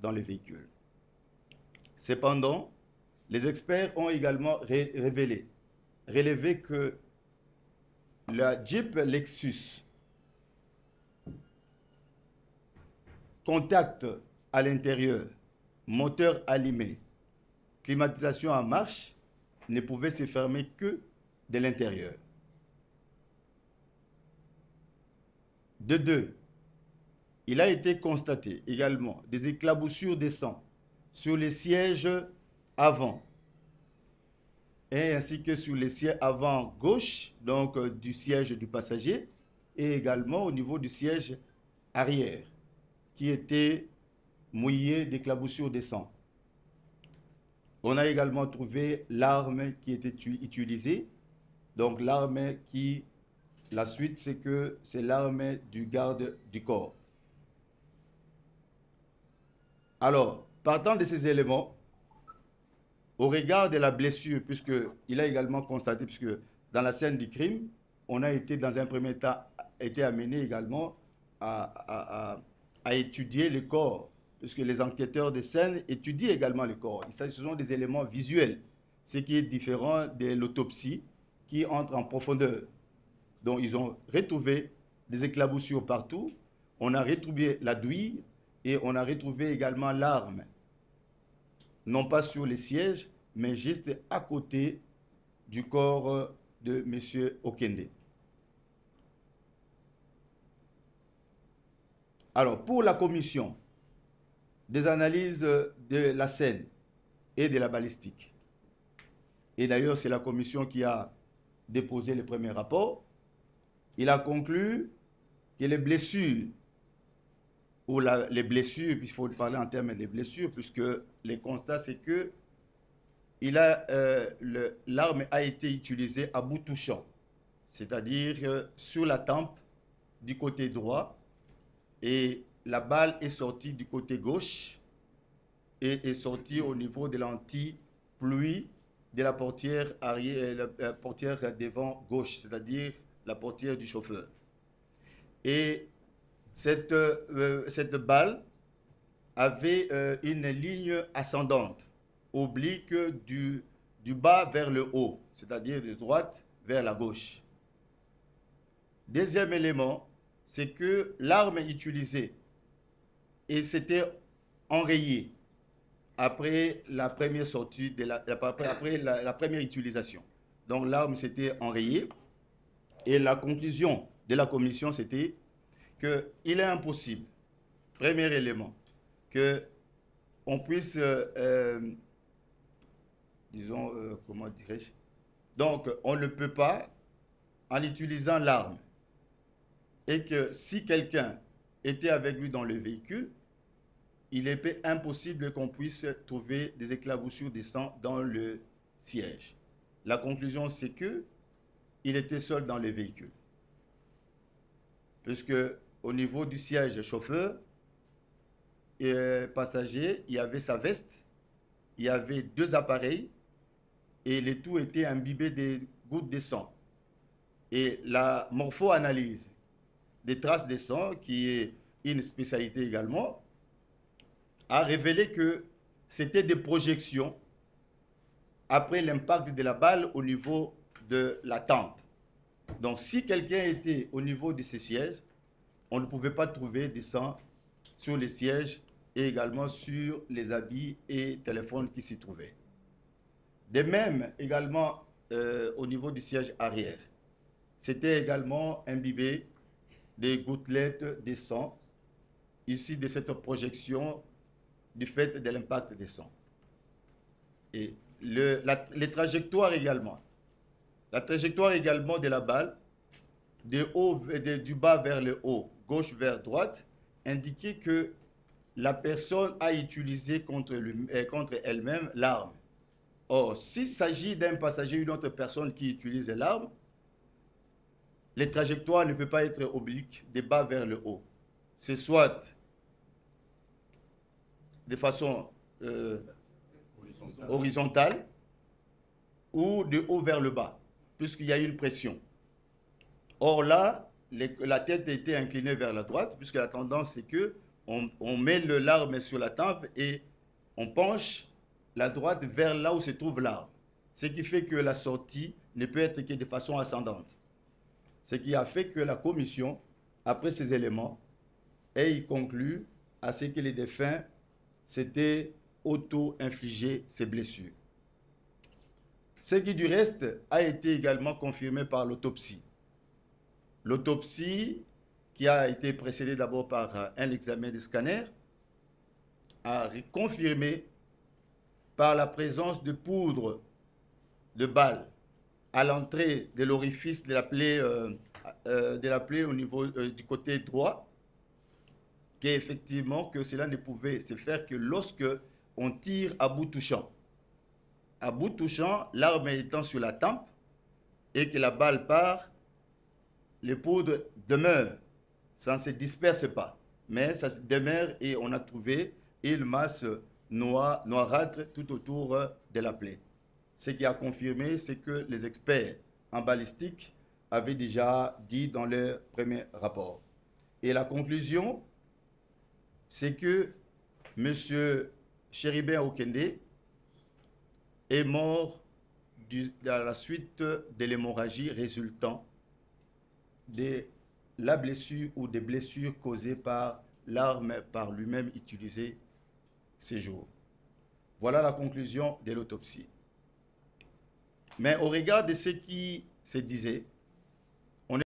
dans le véhicule. Cependant, les experts ont également relevé que la Jeep Lexus contact à l'intérieur, moteur allumé, climatisation en marche, ne pouvait se fermer que de l'intérieur. De deux, il a été constaté également des éclaboussures de sang sur les sièges avant et ainsi que sur les sièges avant gauche, donc du siège du passager, et également au niveau du siège arrière, qui était mouillé d'éclaboussures de sang. On a également trouvé l'arme qui était utilisée, donc l'arme qui, la suite c'est que c'est l'arme du garde du corps. Alors, partant de ces éléments, au regard de la blessure, puisqu'il a également constaté, puisque dans la scène du crime, on a été dans un premier temps amené également à étudier le corps, puisque les enquêteurs de scène étudient également le corps. Ce sont des éléments visuels, ce qui est différent de l'autopsie qui entre en profondeur. Donc ils ont retrouvé des éclaboussures partout, on a retrouvé la douille et on a retrouvé également l'arme, non pas sur les sièges, mais juste à côté du corps de M. Okende. Alors, pour la commission des analyses de la scène et de la balistique, et d'ailleurs c'est la commission qui a déposé le premier rapport, il a conclu que les blessures, ou les blessures, il faut parler en termes de blessures, puisque les constats c'est que l'arme a été utilisée à bout touchant, c'est-à-dire sur la tempe du côté droit, et la balle est sortie du côté gauche et est sortie au niveau de l'anti-pluie de la portière arrière, la portière devant gauche, c'est-à-dire la portière du chauffeur. Et cette balle avait une ligne ascendante, oblique du bas vers le haut, c'est-à-dire de droite vers la gauche. Deuxième élément, c'est que l'arme utilisée et c'était enrayé après la première sortie, après la première utilisation. Donc l'arme s'était enrayée et la conclusion de la commission c'était qu'il est impossible, premier élément, qu'on puisse, disons, comment dirais-je, donc on ne peut pas, en utilisant l'arme, et que si quelqu'un était avec lui dans le véhicule, il est impossible qu'on puisse trouver des éclaboussures de sang dans le siège. La conclusion, c'est qu'il était seul dans le véhicule. Puisque au niveau du siège chauffeur et passager, il y avait sa veste, il y avait deux appareils et le tout était imbibé de gouttes de sang. Et la morpho-analyse des traces de sang, qui est une spécialité également, a révélé que c'était des projections après l'impact de la balle au niveau de la tempe. Donc si quelqu'un était au niveau de ces sièges, on ne pouvait pas trouver du sang sur les sièges et également sur les habits et téléphones qui s'y trouvaient. De même, également au niveau du siège arrière, c'était également imbibé des gouttelettes de sang issues de cette projection du fait de l'impact des sang. Et les trajectoires également. La trajectoire également de la balle, du bas vers le haut, gauche vers droite, indiquait que la personne a utilisé contre elle-même l'arme. Or, s'il s'agit d'un passager ou d'une autre personne qui utilise l'arme, les trajectoires ne peuvent pas être obliques de bas vers le haut. C'est soit de façon horizontale ou de haut vers le bas, puisqu'il y a une pression. Or là, la tête était inclinée vers la droite, puisque la tendance c'est que on met l'arme sur la tempe et on penche la droite vers là où se trouve l'arme. Ce qui fait que la sortie ne peut être que de façon ascendante. Ce qui a fait que la commission, après ces éléments, ait conclu à ce que les défunts s'étaient auto-infligé ces blessures. Ce qui du reste a été également confirmé par l'autopsie. L'autopsie, qui a été précédée d'abord par un examen de scanner, a confirmé par la présence de poudre de balle à l'entrée de l'orifice de la plaie au niveau du côté droit, qu'effectivement que cela ne pouvait se faire que lorsque on tire à bout touchant. À bout touchant, l'arme étant sur la tempe et que la balle part, les poudres demeurent, ça ne se disperse pas, mais ça demeure et on a trouvé une masse noirâtre tout autour de la plaie. Ce qui a confirmé ce que les experts en balistique avaient déjà dit dans leur premier rapport. Et la conclusion, c'est que M. Chéribin Okende est mort à la suite de l'hémorragie résultant de la blessure ou des blessures causées par l'arme par lui-même utilisée ces jours. Voilà la conclusion de l'autopsie. Mais au regard de ce qui se disait,